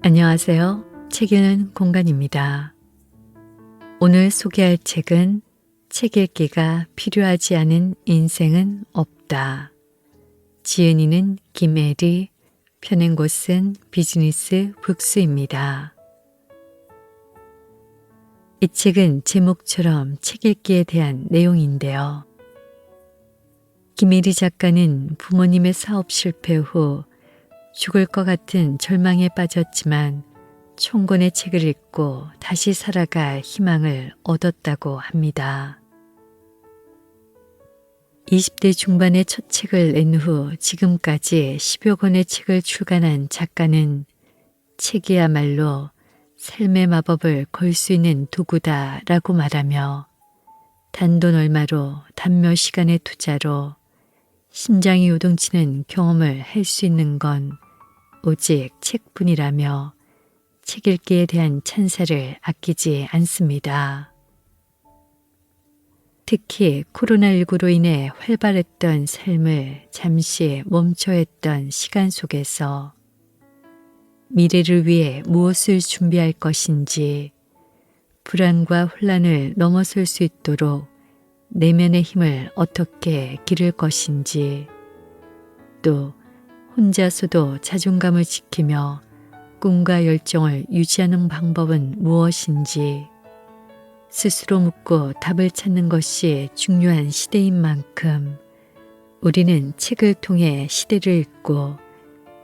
안녕하세요. 책 읽는 공간입니다. 오늘 소개할 책은 책 읽기가 필요하지 않은 인생은 없다. 지은이는 김애리, 펴낸 곳은 비즈니스 북스입니다. 이 책은 제목처럼 책 읽기에 대한 내용인데요. 김애리 작가는 부모님의 사업 실패 후 죽을 것 같은 절망에 빠졌지만 천 권의 책을 읽고 다시 살아갈 희망을 얻었다고 합니다. 20대 중반의 첫 책을 낸 후 지금까지 10여 권의 책을 출간한 작가는 책이야말로 삶의 마법을 걸 수 있는 도구다라고 말하며 단돈 얼마로 단 몇 시간의 투자로 심장이 요동치는 경험을 할 수 있는 건 오직 책뿐이라며 책 읽기에 대한 찬사를 아끼지 않습니다. 특히 코로나19로 인해 활발했던 삶을 잠시 멈춰 했던 시간 속에서 미래를 위해 무엇을 준비할 것인지 불안과 혼란을 넘어설 수 있도록 내면의 힘을 어떻게 기를 것인지 또 혼자서도 자존감을 지키며 꿈과 열정을 유지하는 방법은 무엇인지 스스로 묻고 답을 찾는 것이 중요한 시대인 만큼 우리는 책을 통해 시대를 읽고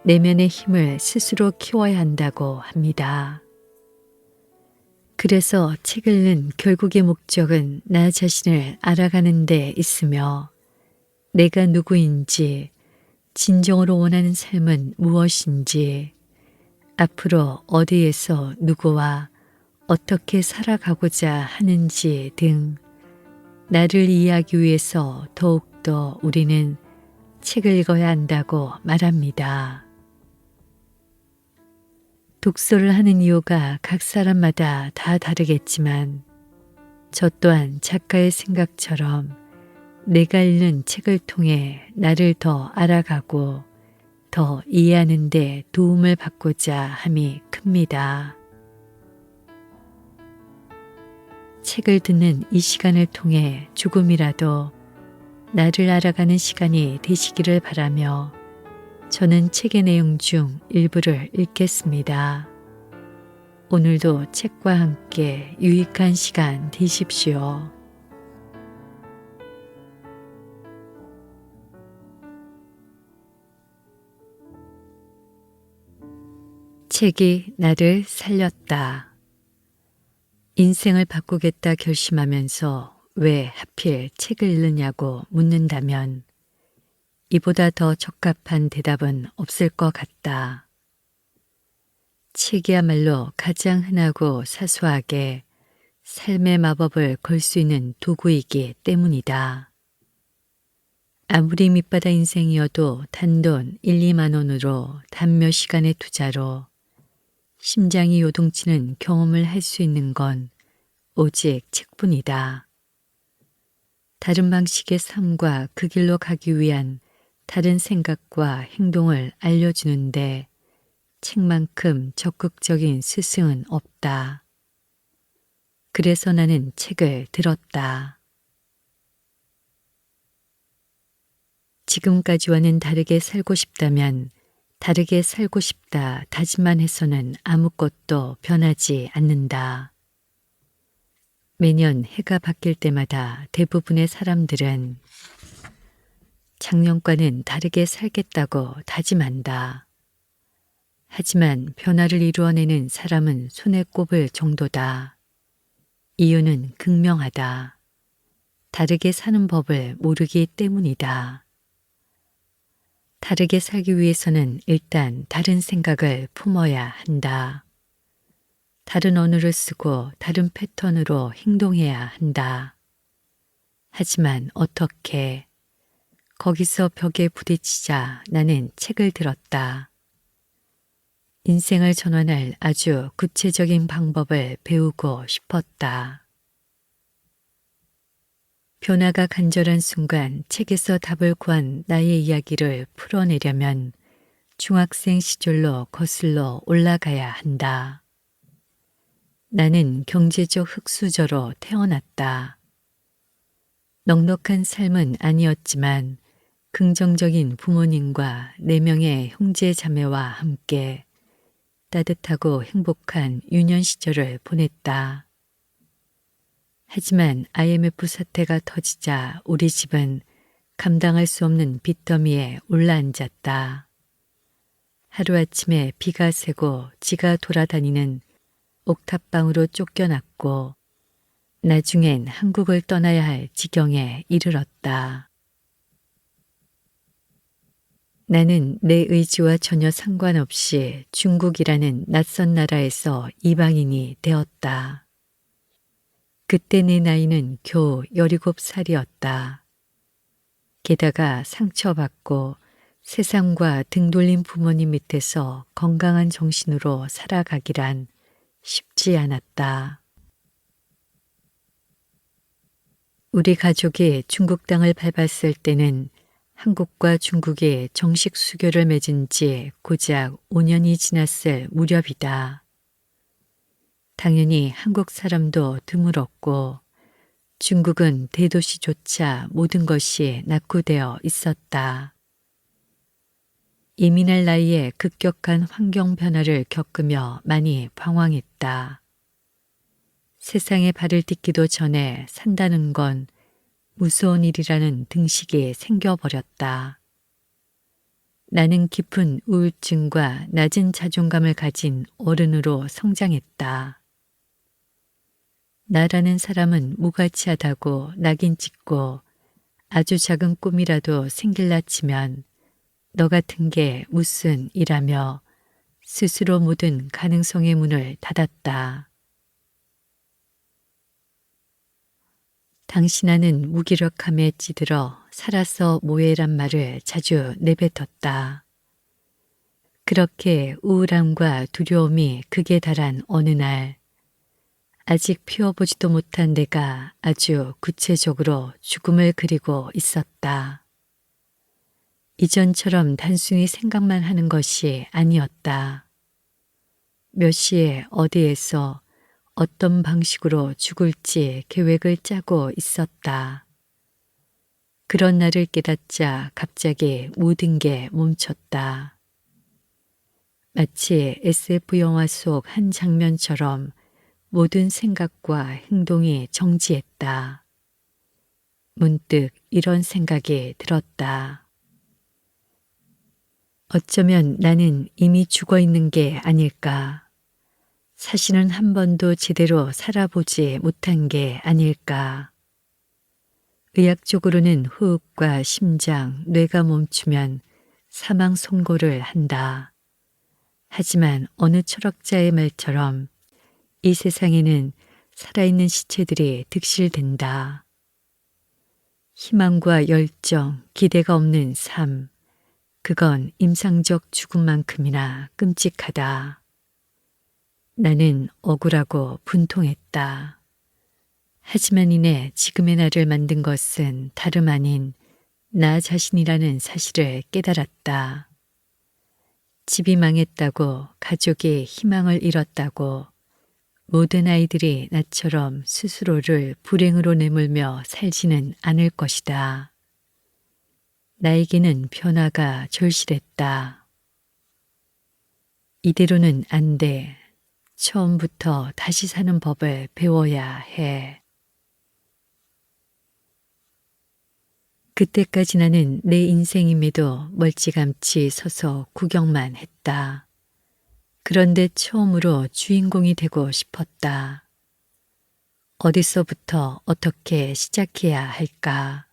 내면의 힘을 스스로 키워야 한다고 합니다. 그래서 책 읽는 결국의 목적은 나 자신을 알아가는 데 있으며 내가 누구인지 진정으로 원하는 삶은 무엇인지 앞으로 어디에서 누구와 어떻게 살아가고자 하는지 등 나를 이해하기 위해서 더욱더 우리는 책을 읽어야 한다고 말합니다. 독서를 하는 이유가 각 사람마다 다 다르겠지만 저 또한 작가의 생각처럼 내가 읽는 책을 통해 나를 더 알아가고 더 이해하는 데 도움을 받고자 함이 큽니다. 책을 듣는 이 시간을 통해 조금이라도 나를 알아가는 시간이 되시기를 바라며 저는 책의 내용 중 일부를 읽겠습니다. 오늘도 책과 함께 유익한 시간 되십시오. 책이 나를 살렸다. 인생을 바꾸겠다 결심하면서 왜 하필 책을 읽느냐고 묻는다면 이보다 더 적합한 대답은 없을 것 같다. 책이야말로 가장 흔하고 사소하게 삶의 마법을 걸 수 있는 도구이기 때문이다. 아무리 밑바닥 인생이어도 단돈 1, 2만 원으로 단 몇 시간의 투자로 심장이 요동치는 경험을 할 수 있는 건 오직 책뿐이다. 다른 방식의 삶과 그 길로 가기 위한 다른 생각과 행동을 알려주는데 책만큼 적극적인 스승은 없다. 그래서 나는 책을 들었다. 지금까지와는 다르게 살고 싶다면 다르게 살고 싶다 다짐만 해서는 아무것도 변하지 않는다. 매년 해가 바뀔 때마다 대부분의 사람들은 작년과는 다르게 살겠다고 다짐한다. 하지만 변화를 이루어내는 사람은 손에 꼽을 정도다. 이유는 극명하다. 다르게 사는 법을 모르기 때문이다. 다르게 살기 위해서는 일단 다른 생각을 품어야 한다. 다른 언어를 쓰고 다른 패턴으로 행동해야 한다. 하지만 어떻게? 거기서 벽에 부딪히자 나는 책을 들었다. 인생을 전환할 아주 구체적인 방법을 배우고 싶었다. 변화가 간절한 순간 책에서 답을 구한 나의 이야기를 풀어내려면 중학생 시절로 거슬러 올라가야 한다. 나는 경제적 흙수저로 태어났다. 넉넉한 삶은 아니었지만 긍정적인 부모님과 4명의 형제 자매와 함께 따뜻하고 행복한 유년 시절을 보냈다. 하지만 IMF 사태가 터지자 우리 집은 감당할 수 없는 빚더미에 올라앉았다. 하루아침에 비가 새고 지가 돌아다니는 옥탑방으로 쫓겨났고 나중엔 한국을 떠나야 할 지경에 이르렀다. 나는 내 의지와 전혀 상관없이 중국이라는 낯선 나라에서 이방인이 되었다. 그때 내 나이는 겨우 17살이었다. 게다가 상처받고 세상과 등 돌린 부모님 밑에서 건강한 정신으로 살아가기란 쉽지 않았다. 우리 가족이 중국 땅을 밟았을 때는 한국과 중국이 정식 수교를 맺은 지 고작 5년이 지났을 무렵이다. 당연히 한국 사람도 드물었고 중국은 대도시조차 모든 것이 낙후되어 있었다. 이민할 나이에 급격한 환경 변화를 겪으며 많이 방황했다. 세상에 발을 딛기도 전에 산다는 건 무서운 일이라는 등식이 생겨버렸다. 나는 깊은 우울증과 낮은 자존감을 가진 어른으로 성장했다. 나라는 사람은 무가치하다고 낙인 찍고 아주 작은 꿈이라도 생길라 치면 너 같은 게 무슨 이라며 스스로 모든 가능성의 문을 닫았다. 당신아는 무기력함에 찌들어 살아서 뭐해란 말을 자주 내뱉었다. 그렇게 우울함과 두려움이 극에 달한 어느 날 아직 피워보지도 못한 내가 아주 구체적으로 죽음을 그리고 있었다. 이전처럼 단순히 생각만 하는 것이 아니었다. 몇 시에 어디에서 어떤 방식으로 죽을지 계획을 짜고 있었다. 그런 날을 깨닫자 갑자기 모든 게 멈췄다. 마치 SF 영화 속 한 장면처럼 모든 생각과 행동이 정지했다. 문득 이런 생각이 들었다. 어쩌면 나는 이미 죽어 있는 게 아닐까. 사실은 한 번도 제대로 살아보지 못한 게 아닐까. 의학적으로는 호흡과 심장, 뇌가 멈추면 사망 선고를 한다. 하지만 어느 철학자의 말처럼 이 세상에는 살아있는 시체들이 득실된다. 희망과 열정, 기대가 없는 삶, 그건 임상적 죽음만큼이나 끔찍하다. 나는 억울하고 분통했다. 하지만 이내 지금의 나를 만든 것은 다름 아닌 나 자신이라는 사실을 깨달았다. 집이 망했다고, 가족이 희망을 잃었다고, 모든 아이들이 나처럼 스스로를 불행으로 내몰며 살지는 않을 것이다. 나에게는 변화가 절실했다. 이대로는 안 돼. 처음부터 다시 사는 법을 배워야 해. 그때까지 나는 내 인생임에도 멀찌감치 서서 구경만 했다. 그런데 처음으로 주인공이 되고 싶었다. 어디서부터 어떻게 시작해야 할까?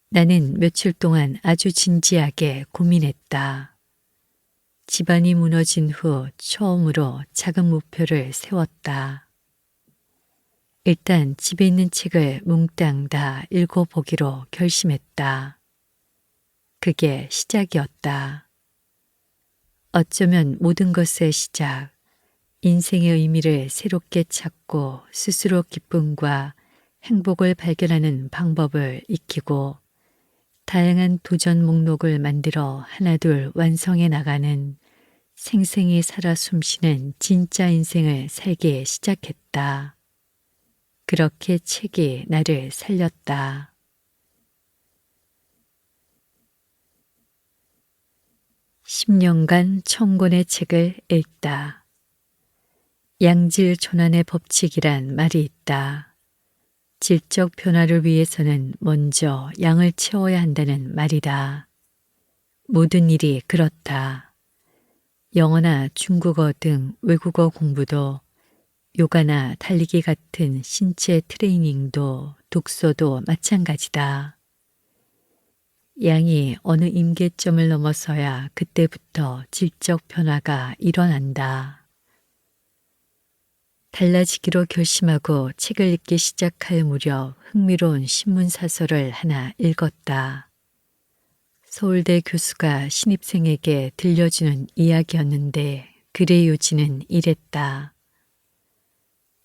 나는 며칠 동안 아주 진지하게 고민했다. 집안이 무너진 후 처음으로 작은 목표를 세웠다. 일단 집에 있는 책을 몽땅 다 읽어보기로 결심했다. 그게 시작이었다. 어쩌면 모든 것의 시작, 인생의 의미를 새롭게 찾고 스스로 기쁨과 행복을 발견하는 방법을 익히고 다양한 도전 목록을 만들어 하나둘 완성해 나가는 생생히 살아 숨쉬는 진짜 인생을 살기 시작했다. 그렇게 책이 나를 살렸다. 10년간 1000권의 책을 읽다. 양질 초난의 법칙이란 말이 있다. 질적 변화를 위해서는 먼저 양을 채워야 한다는 말이다. 모든 일이 그렇다. 영어나 중국어 등 외국어 공부도 요가나 달리기 같은 신체 트레이닝도 독서도 마찬가지다. 양이 어느 임계점을 넘어서야 그때부터 질적 변화가 일어난다. 달라지기로 결심하고 책을 읽기 시작할 무렵 흥미로운 신문사설을 하나 읽었다. 서울대 교수가 신입생에게 들려주는 이야기였는데 글의 요지는 이랬다.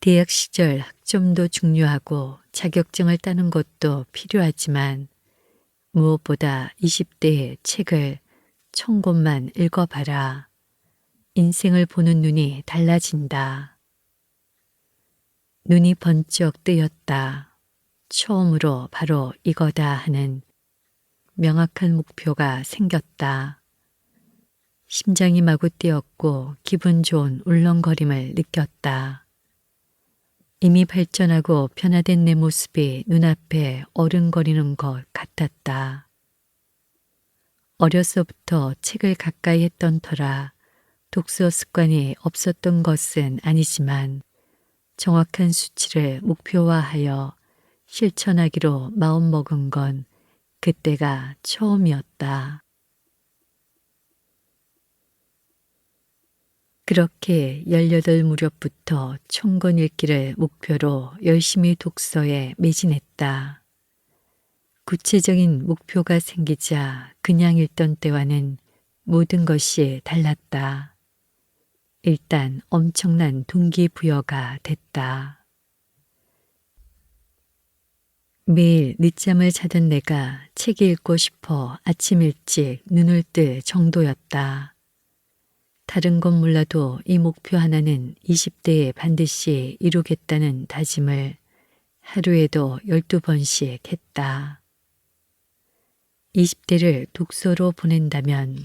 대학 시절 학점도 중요하고 자격증을 따는 것도 필요하지만 무엇보다 20대의 책을 1000권만 읽어봐라. 인생을 보는 눈이 달라진다. 눈이 번쩍 뜨였다. 처음으로 바로 이거다 하는 명확한 목표가 생겼다. 심장이 마구 뛰었고 기분 좋은 울렁거림을 느꼈다. 이미 발전하고 변화된 내 모습이 눈앞에 어른거리는 것 같았다. 어려서부터 책을 가까이 했던 터라 독서 습관이 없었던 것은 아니지만 정확한 수치를 목표화하여 실천하기로 마음먹은 건 그때가 처음이었다. 그렇게 18 무렵부터 1000권 읽기를 목표로 열심히 독서에 매진했다. 구체적인 목표가 생기자 그냥 읽던 때와는 모든 것이 달랐다. 일단 엄청난 동기부여가 됐다. 매일 늦잠을 자던 내가 책 읽고 싶어 아침 일찍 눈을 뜰 정도였다. 다른 건 몰라도 이 목표 하나는 20대에 반드시 이루겠다는 다짐을 하루에도 12번씩 했다. 20대를 독서로 보낸다면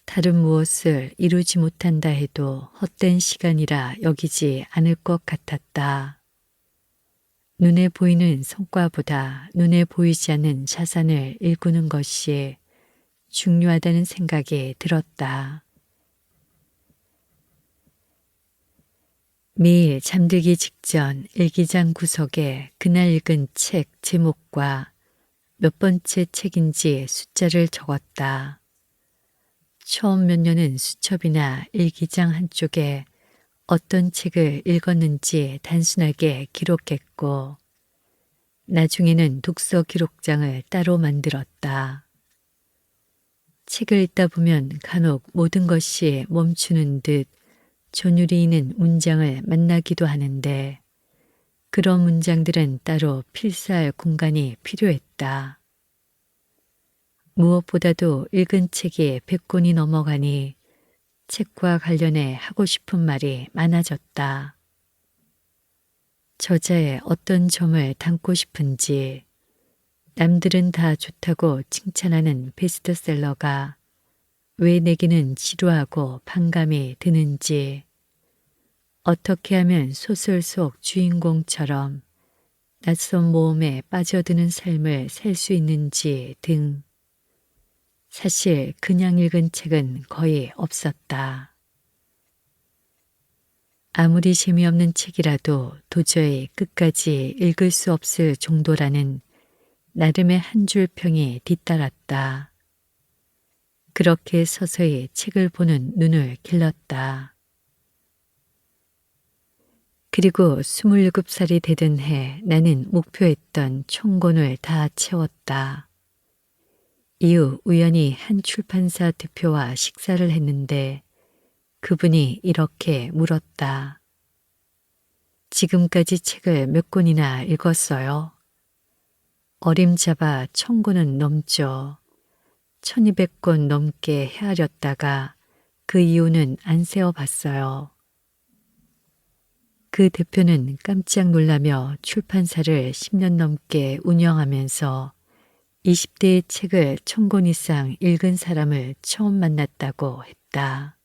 다른 무엇을 이루지 못한다 해도 헛된 시간이라 여기지 않을 것 같았다. 눈에 보이는 성과보다 눈에 보이지 않는 자산을 일구는 것이 중요하다는 생각이 들었다. 매일 잠들기 직전 일기장 구석에 그날 읽은 책 제목과 몇 번째 책인지 숫자를 적었다. 처음 몇 년은 수첩이나 일기장 한쪽에 어떤 책을 읽었는지 단순하게 기록했고 나중에는 독서 기록장을 따로 만들었다. 책을 읽다 보면 간혹 모든 것이 멈추는 듯 전율이 있는 문장을 만나기도 하는데 그런 문장들은 따로 필사할 공간이 필요했다. 무엇보다도 읽은 책이 100권이 넘어가니 책과 관련해 하고 싶은 말이 많아졌다. 저자의 어떤 점을 담고 싶은지, 남들은 다 좋다고 칭찬하는 베스트셀러가 왜 내게는 지루하고 반감이 드는지, 어떻게 하면 소설 속 주인공처럼 낯선 모험에 빠져드는 삶을 살 수 있는지 등 사실 그냥 읽은 책은 거의 없었다. 아무리 재미없는 책이라도 도저히 끝까지 읽을 수 없을 정도라는 나름의 한 줄 평이 뒤따랐다. 그렇게 서서히 책을 보는 눈을 길렀다. 그리고 27살이 되던 해 나는 목표했던 1000권을 다 채웠다. 이후 우연히 한 출판사 대표와 식사를 했는데 그분이 이렇게 물었다. 지금까지 책을 몇 권이나 읽었어요? 어림잡아 1000권은 넘죠. 1200권 넘게 헤아렸다가 그 이유는 안 세어봤어요. 그 대표는 깜짝 놀라며 출판사를 10년 넘게 운영하면서 20대의 책을 1000권 이상 읽은 사람을 처음 만났다고 했다.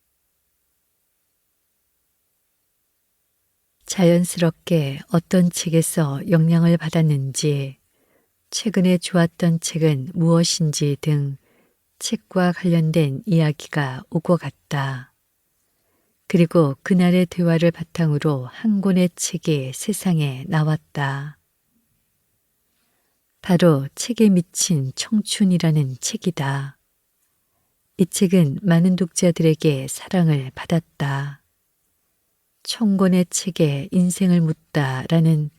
자연스럽게 어떤 책에서 영향을 받았는지, 최근에 좋았던 책은 무엇인지 등 책과 관련된 이야기가 오고 갔다. 그리고 그날의 대화를 바탕으로 한 권의 책이 세상에 나왔다. 바로 책에 미친 청춘이라는 책이다. 이 책은 많은 독자들에게 사랑을 받았다. 1000권의 책에 인생을 묻다라는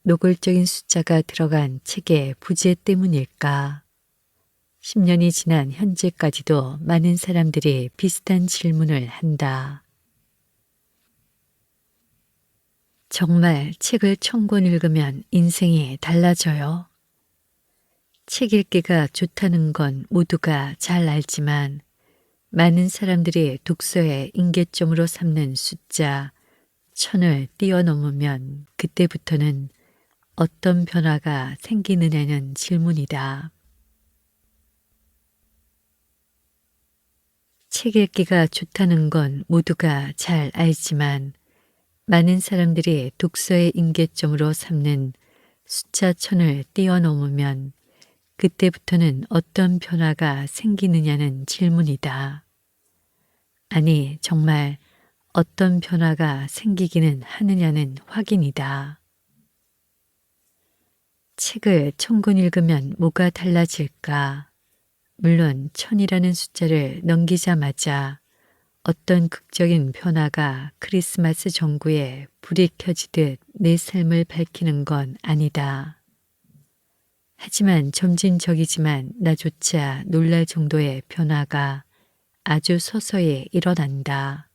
노골적인 숫자가 들어간 책의 부재 때문일까? 10년이 지난 현재까지도 많은 사람들이 비슷한 질문을 한다. 정말 책을 1000권 읽으면 인생이 달라져요? 책 읽기가 좋다는 건 모두가 잘 알지만 많은 사람들이 독서의 임계점으로 삼는 숫자 1000을 뛰어넘으면 그때부터는 어떤 변화가 생기느냐는 질문이다. 책 읽기가 좋다는 건 모두가 잘 알지만 많은 사람들이 독서의 임계점으로 삼는 숫자 1000을 뛰어넘으면 그때부터는 어떤 변화가 생기느냐는 질문이다. 아니, 정말 어떤 변화가 생기기는 하느냐는 확인이다. 책을 1000권 읽으면 뭐가 달라질까? 물론 1000이라는 숫자를 넘기자마자 어떤 극적인 변화가 크리스마스 전구에 불이 켜지듯 내 삶을 밝히는 건 아니다. 하지만 점진적이지만 나조차 놀랄 정도의 변화가 아주 서서히 일어난다.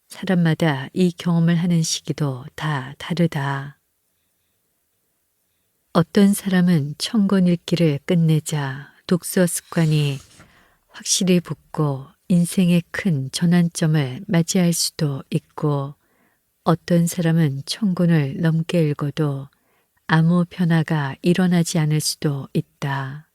사람마다 이 경험을 하는 시기도 다 다르다. 어떤 사람은 1000권 읽기를 끝내자 독서 습관이 확실히 붙고 인생의 큰 전환점을 맞이할 수도 있고, 어떤 사람은 1000권을 넘게 읽어도 아무 변화가 일어나지 않을 수도 있다.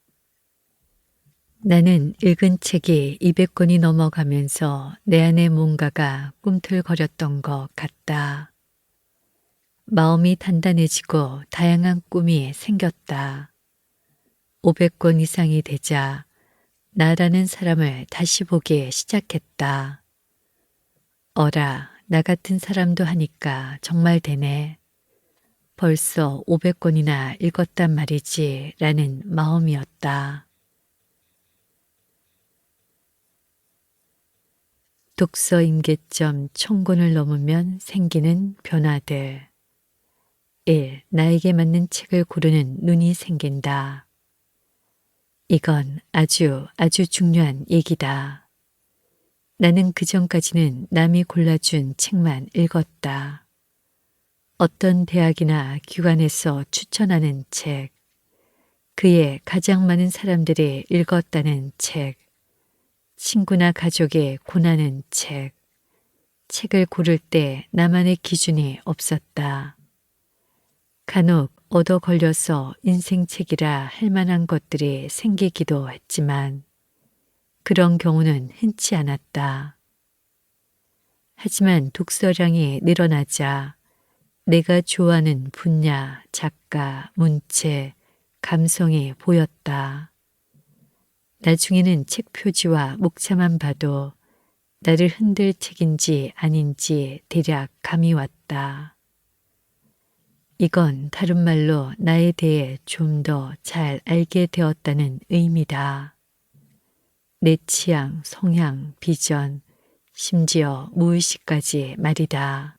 나는 읽은 책이 200권이 넘어가면서 내 안에 뭔가가 꿈틀거렸던 것 같다. 마음이 단단해지고 다양한 꿈이 생겼다. 500권 이상이 되자 나라는 사람을 다시 보기 시작했다. 어라, 나 같은 사람도 하니까 정말 되네. 벌써 500권이나 읽었단 말이지 라는 마음이었다. 독서 임계점 1000권을 넘으면 생기는 변화들. 1. 나에게 맞는 책을 고르는 눈이 생긴다. 이건 아주 중요한 얘기다. 나는 그전까지는 남이 골라준 책만 읽었다. 어떤 대학이나 기관에서 추천하는 책, 그의 가장 많은 사람들이 읽었다는 책, 친구나 가족이 권하는 책, 책을 고를 때 나만의 기준이 없었다. 간혹 얻어 걸려서 인생책이라 할 만한 것들이 생기기도 했지만 그런 경우는 흔치 않았다. 하지만 독서량이 늘어나자 내가 좋아하는 분야, 작가, 문체, 감성이 보였다. 나중에는 책 표지와 목차만 봐도 나를 흔들 책인지 아닌지 대략 감이 왔다. 이건 다른 말로 나에 대해 좀 더 잘 알게 되었다는 의미다. 내 취향, 성향, 비전, 심지어 무의식까지 말이다.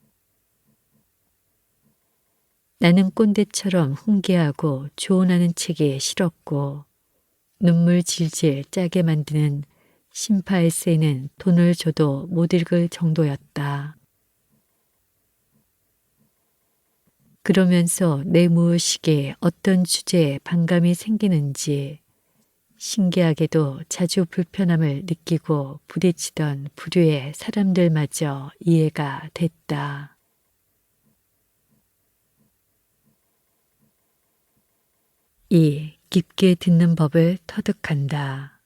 나는 꼰대처럼 훈계하고 조언하는 책이 싫었고 눈물 질질 짜게 만드는 심파 에세이는 돈을 줘도 못 읽을 정도였다. 그러면서 내 무의식에 어떤 주제에 반감이 생기는지 신기하게도 자주 불편함을 느끼고 부딪히던 부류의 사람들마저 이해가 됐다. 이 깊게 듣는 법을 터득한다.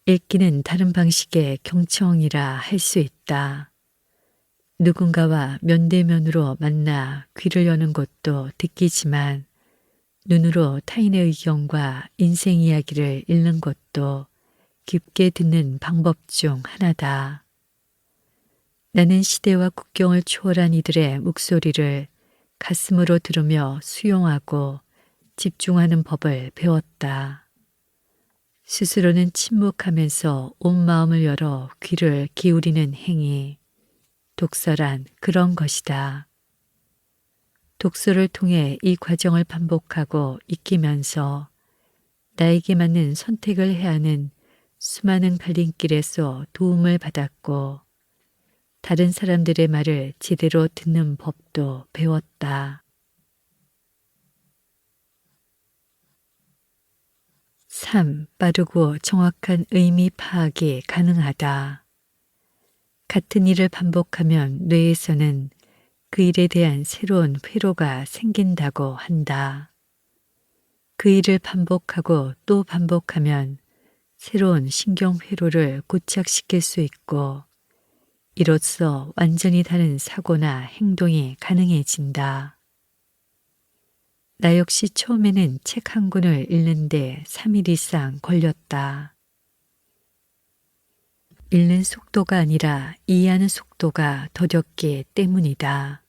읽기는 다른 방식의 경청이라 할 수 있다. 누군가와 면대면으로 만나 귀를 여는 것도 듣기지만 눈으로 타인의 의견과 인생 이야기를 읽는 것도 깊게 듣는 방법 중 하나다. 나는 시대와 국경을 초월한 이들의 목소리를 가슴으로 들으며 수용하고 집중하는 법을 배웠다. 스스로는 침묵하면서 온 마음을 열어 귀를 기울이는 행위, 독서란 그런 것이다. 독서를 통해 이 과정을 반복하고 익히면서 나에게 맞는 선택을 해야 하는 수많은 갈림길에서 도움을 받았고 다른 사람들의 말을 제대로 듣는 법도 배웠다. 3. 빠르고 정확한 의미 파악이 가능하다. 같은 일을 반복하면 뇌에서는 그 일에 대한 새로운 회로가 생긴다고 한다. 그 일을 반복하고 또 반복하면 새로운 신경 회로를 고착시킬 수 있고 이로써 완전히 다른 사고나 행동이 가능해진다. 나 역시 처음에는 책 한 권을 읽는데 3일 이상 걸렸다. 읽는 속도가 아니라 이해하는 속도가 더뎠기 때문이다.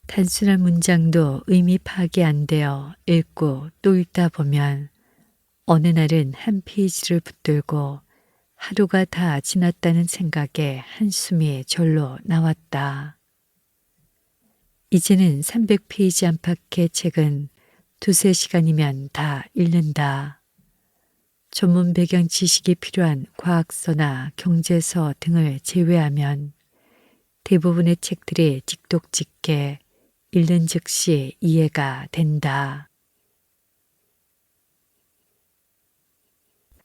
단순한 문장도 의미 파악이 안 되어 읽고 또 읽다 보면 어느 날은 한 페이지를 붙들고 하루가 다 지났다는 생각에 한숨이 절로 나왔다. 이제는 300페이지 안팎의 책은 두세 시간이면 다 읽는다. 전문 배경 지식이 필요한 과학서나 경제서 등을 제외하면 대부분의 책들이 직독직게 읽는 즉시 이해가 된다.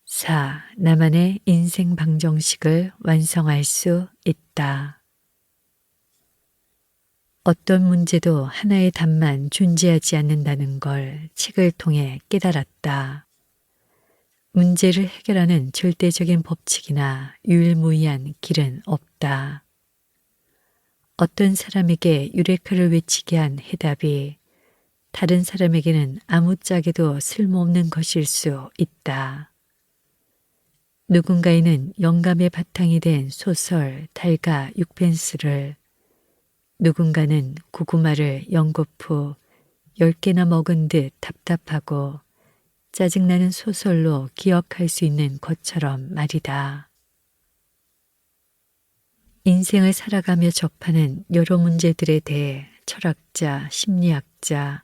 4. 나만의 인생 방정식을 완성할 수 있다. 어떤 문제도 하나의 답만 존재하지 않는다는 걸 책을 통해 깨달았다. 문제를 해결하는 절대적인 법칙이나 유일무이한 길은 없다. 어떤 사람에게 유레카를 외치게 한 해답이 다른 사람에게는 아무짝에도 쓸모없는 것일 수 있다. 누군가에는 영감의 바탕이 된 소설 달가 6펜스를 누군가는 고구마를 연거푸 10개나 먹은 듯 답답하고 짜증나는 소설로 기억할 수 있는 것처럼 말이다. 인생을 살아가며 접하는 여러 문제들에 대해 철학자, 심리학자,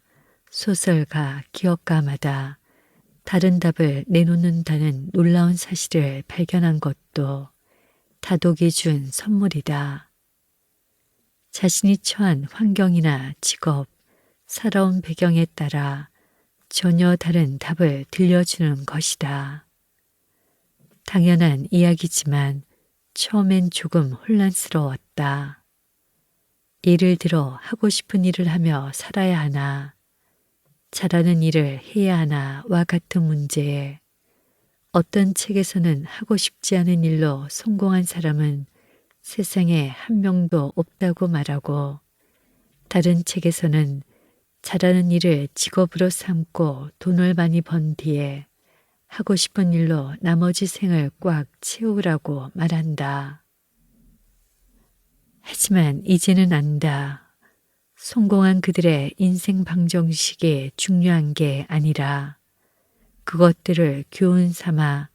소설가, 기업가마다 다른 답을 내놓는다는 놀라운 사실을 발견한 것도 다독이 준 선물이다. 자신이 처한 환경이나 직업, 살아온 배경에 따라 전혀 다른 답을 들려주는 것이다. 당연한 이야기지만 처음엔 조금 혼란스러웠다. 예를 들어 하고 싶은 일을 하며 살아야 하나, 잘하는 일을 해야 하나와 같은 문제에 어떤 책에서는 하고 싶지 않은 일로 성공한 사람은 세상에 한 명도 없다고 말하고 다른 책에서는 잘하는 일을 직업으로 삼고 돈을 많이 번 뒤에 하고 싶은 일로 나머지 생을 꽉 채우라고 말한다. 하지만 이제는 안다. 성공한 그들의 인생 방정식이 중요한 게 아니라 그것들을 교훈 삼아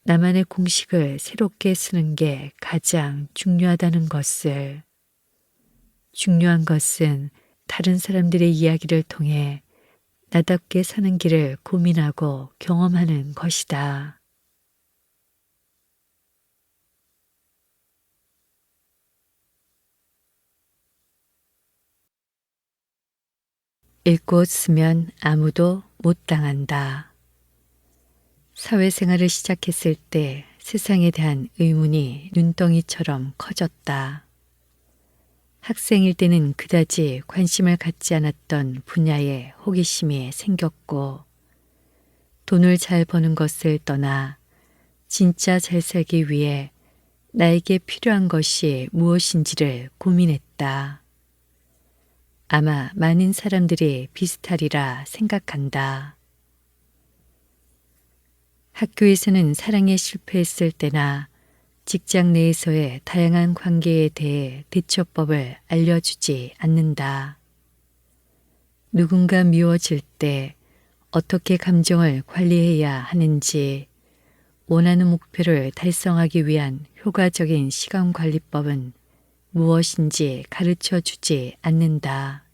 나만의 공식을 새롭게 쓰는 게 가장 중요하다는 것을. 중요한 것은 다른 사람들의 이야기를 통해 나답게 사는 길을 고민하고 경험하는 것이다. 읽고 쓰면 아무도 못 당한다. 사회생활을 시작했을 때 세상에 대한 의문이 눈덩이처럼 커졌다. 학생일 때는 그다지 관심을 갖지 않았던 분야에 호기심이 생겼고, 돈을 잘 버는 것을 떠나 진짜 잘 살기 위해 나에게 필요한 것이 무엇인지를 고민했다. 아마 많은 사람들이 비슷하리라 생각한다. 학교에서는 사랑에 실패했을 때나 직장 내에서의 다양한 관계에 대해 대처법을 알려주지 않는다. 누군가 미워질 때 어떻게 감정을 관리해야 하는지, 원하는 목표를 달성하기 위한 효과적인 시간 관리법은 무엇인지 가르쳐 주지 않는다.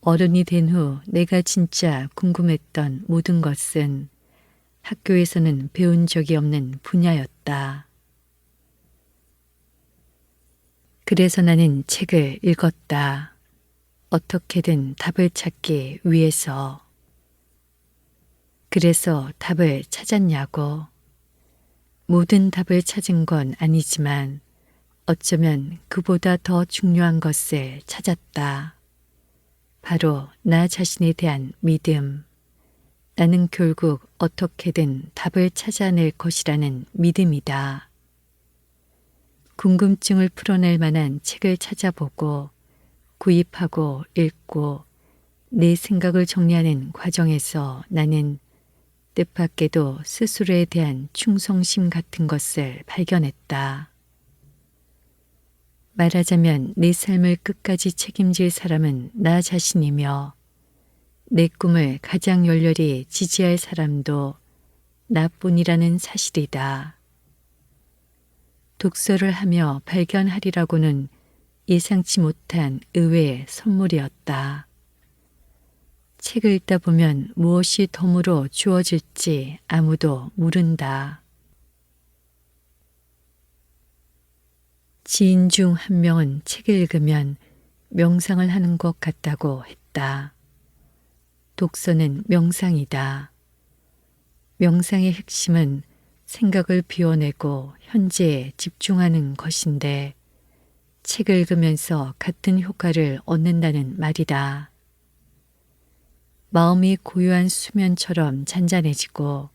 어른이 된 후 내가 진짜 궁금했던 모든 것은 학교에서는 배운 적이 없는 분야였다. 그래서 나는 책을 읽었다. 어떻게든 답을 찾기 위해서. 그래서 답을 찾았냐고. 모든 답을 찾은 건 아니지만 어쩌면 그보다 더 중요한 것을 찾았다. 바로 나 자신에 대한 믿음. 나는 결국 어떻게든 답을 찾아낼 것이라는 믿음이다. 궁금증을 풀어낼 만한 책을 찾아보고 구입하고 읽고 내 생각을 정리하는 과정에서 나는 뜻밖에도 스스로에 대한 충성심 같은 것을 발견했다. 말하자면 내 삶을 끝까지 책임질 사람은 나 자신이며 내 꿈을 가장 열렬히 지지할 사람도 나뿐이라는 사실이다. 독서를 하며 발견하리라고는 예상치 못한 의외의 선물이었다. 책을 읽다 보면 무엇이 덤으로 주어질지 아무도 모른다. 지인 중 한 명은 책을 읽으면 명상을 하는 것 같다고 했다. 독서는 명상이다. 명상의 핵심은 생각을 비워내고 현재에 집중하는 것인데 책을 읽으면서 같은 효과를 얻는다는 말이다. 마음이 고요한 수면처럼 잔잔해지고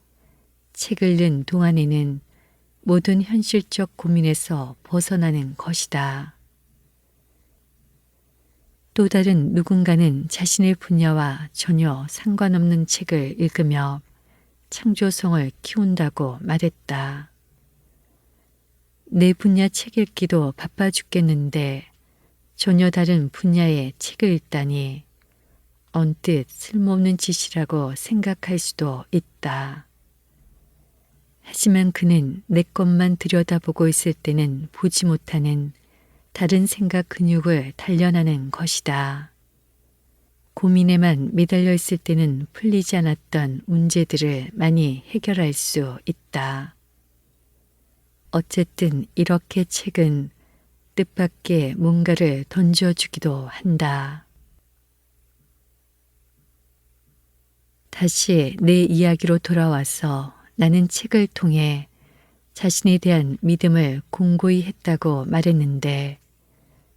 책을 읽는 동안에는 모든 현실적 고민에서 벗어나는 것이다. 또 다른 누군가는 자신의 분야와 전혀 상관없는 책을 읽으며 창조성을 키운다고 말했다. 내 분야 책 읽기도 바빠 죽겠는데 전혀 다른 분야의 책을 읽다니 언뜻 쓸모없는 짓이라고 생각할 수도 있다. 하지만 그는 내 것만 들여다보고 있을 때는 보지 못하는 다른 생각 근육을 단련하는 것이다. 고민에만 매달려 있을 때는 풀리지 않았던 문제들을 많이 해결할 수 있다. 어쨌든 이렇게 책은 뜻밖의 뭔가를 던져주기도 한다. 다시 내 이야기로 돌아와서 나는 책을 통해 자신에 대한 믿음을 공고히 했다고 말했는데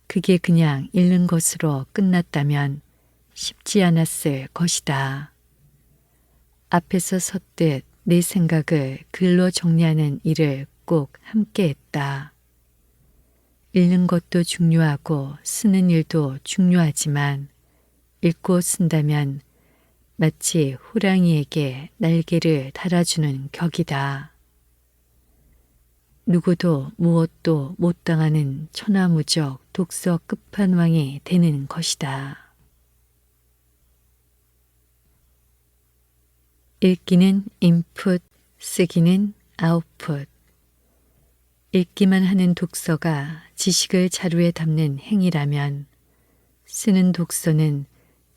그게 그냥 읽는 것으로 끝났다면 쉽지 않았을 것이다. 앞에서 섰듯 내 생각을 글로 정리하는 일을 꼭 함께 했다. 읽는 것도 중요하고 쓰는 일도 중요하지만 읽고 쓴다면 마치 호랑이에게 날개를 달아주는 격이다. 누구도 무엇도 못 당하는 천하무적 독서 끝판왕이 되는 것이다. 읽기는 인풋, 쓰기는 아웃풋. 읽기만 하는 독서가 지식을 자루에 담는 행위라면 쓰는 독서는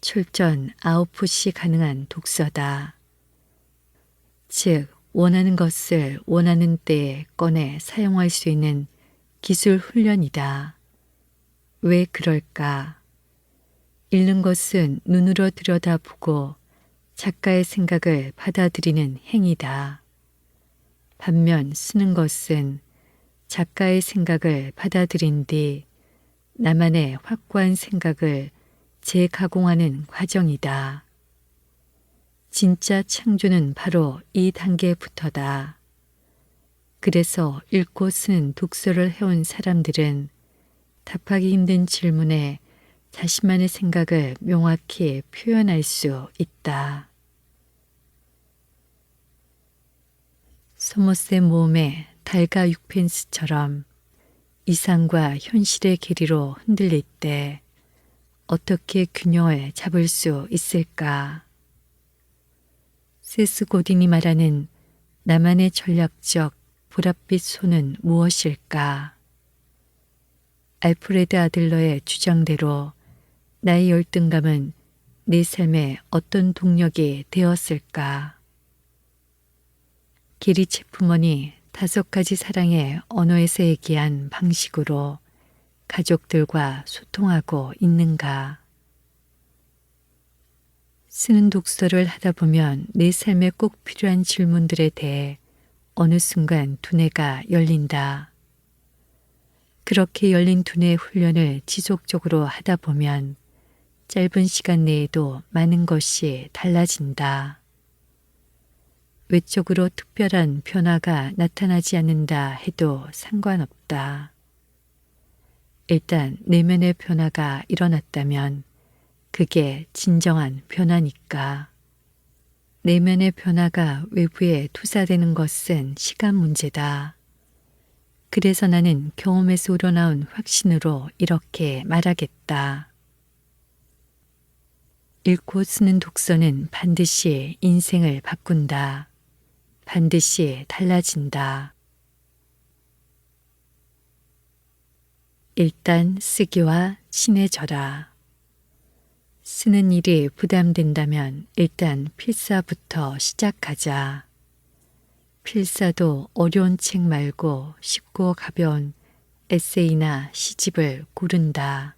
출전 아웃풋이 가능한 독서다. 즉, 원하는 것을 원하는 때에 꺼내 사용할 수 있는 기술 훈련이다. 왜 그럴까? 읽는 것은 눈으로 들여다보고 작가의 생각을 받아들이는 행위다. 반면 쓰는 것은 작가의 생각을 받아들인 뒤 나만의 확고한 생각을 재가공하는 과정이다. 진짜 창조는 바로 이 단계부터다. 그래서 읽고 쓰는 독서를 해온 사람들은 답하기 힘든 질문에 자신만의 생각을 명확히 표현할 수 있다. 소머셋 모음의 달과 6펜스처럼 이상과 현실의 괴리로 흔들릴 때 어떻게 균형을 잡을 수 있을까? 세스 고딘이 말하는 나만의 전략적 보랏빛 손은 무엇일까? 알프레드 아들러의 주장대로 나의 열등감은 내 삶에 어떤 동력이 되었을까? 게리 체프먼이 5가지 사랑의 언어에서 얘기한 방식으로 가족들과 소통하고 있는가? 쓰는 독서를 하다 보면 내 삶에 꼭 필요한 질문들에 대해 어느 순간 두뇌가 열린다. 그렇게 열린 두뇌 훈련을 지속적으로 하다 보면 짧은 시간 내에도 많은 것이 달라진다. 외적으로 특별한 변화가 나타나지 않는다 해도 상관없다. 일단 내면의 변화가 일어났다면 그게 진정한 변화니까. 내면의 변화가 외부에 투사되는 것은 시간 문제다. 그래서 나는 경험에서 우러나온 확신으로 이렇게 말하겠다. 읽고 쓰는 독서는 반드시 인생을 바꾼다. 반드시 달라진다. 일단 쓰기와 친해져라. 쓰는 일이 부담된다면 일단 필사부터 시작하자. 필사도 어려운 책 말고 쉽고 가벼운 에세이나 시집을 고른다.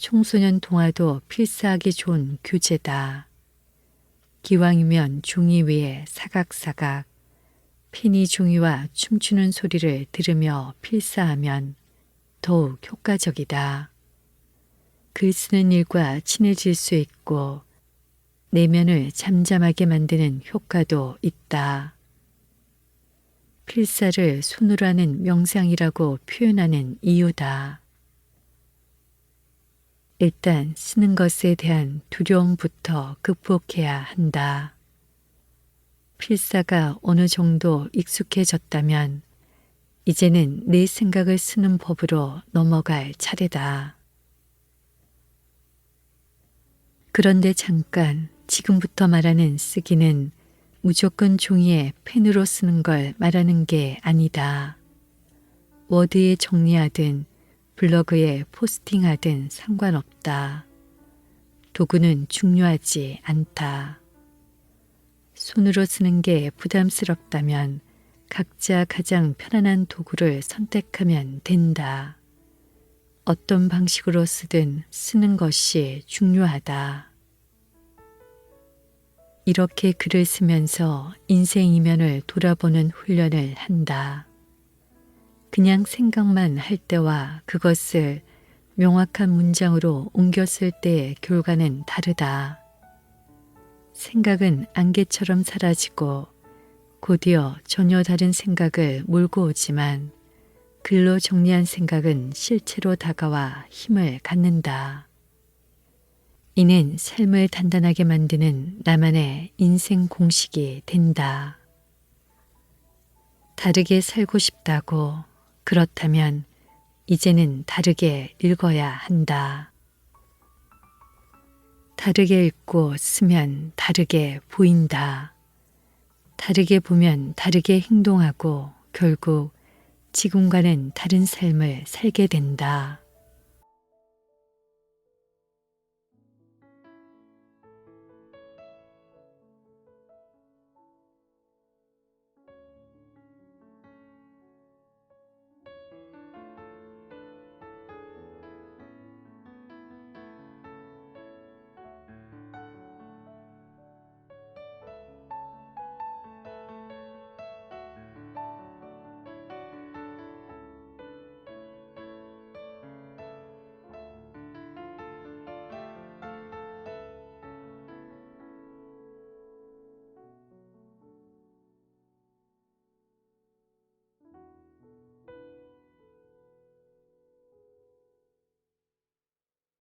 청소년 동화도 필사하기 좋은 교재다. 기왕이면 종이 위에 사각사각 펜이 종이와 춤추는 소리를 들으며 필사하면 더욱 효과적이다. 글 쓰는 일과 친해질 수 있고 내면을 잠잠하게 만드는 효과도 있다. 필사를 손으로 하는 명상이라고 표현하는 이유다. 일단 쓰는 것에 대한 두려움부터 극복해야 한다. 필사가 어느 정도 익숙해졌다면 이제는 내 생각을 쓰는 법으로 넘어갈 차례다. 그런데 잠깐 지금부터 말하는 쓰기는 무조건 종이에 펜으로 쓰는 걸 말하는 게 아니다. 워드에 정리하든 블로그에 포스팅하든 상관없다. 도구는 중요하지 않다. 손으로 쓰는 게 부담스럽다면 각자 가장 편안한 도구를 선택하면 된다. 어떤 방식으로 쓰든 쓰는 것이 중요하다. 이렇게 글을 쓰면서 인생 이면을 돌아보는 훈련을 한다. 그냥 생각만 할 때와 그것을 명확한 문장으로 옮겼을 때의 결과는 다르다. 생각은 안개처럼 사라지고 곧이어 전혀 다른 생각을 몰고 오지만 글로 정리한 생각은 실체로 다가와 힘을 갖는다. 이는 삶을 단단하게 만드는 나만의 인생 공식이 된다. 다르게 살고 싶다고 그렇다면 이제는 다르게 읽어야 한다. 다르게 읽고 쓰면 다르게 보인다. 다르게 보면 다르게 행동하고 결국 지금과는 다른 삶을 살게 된다.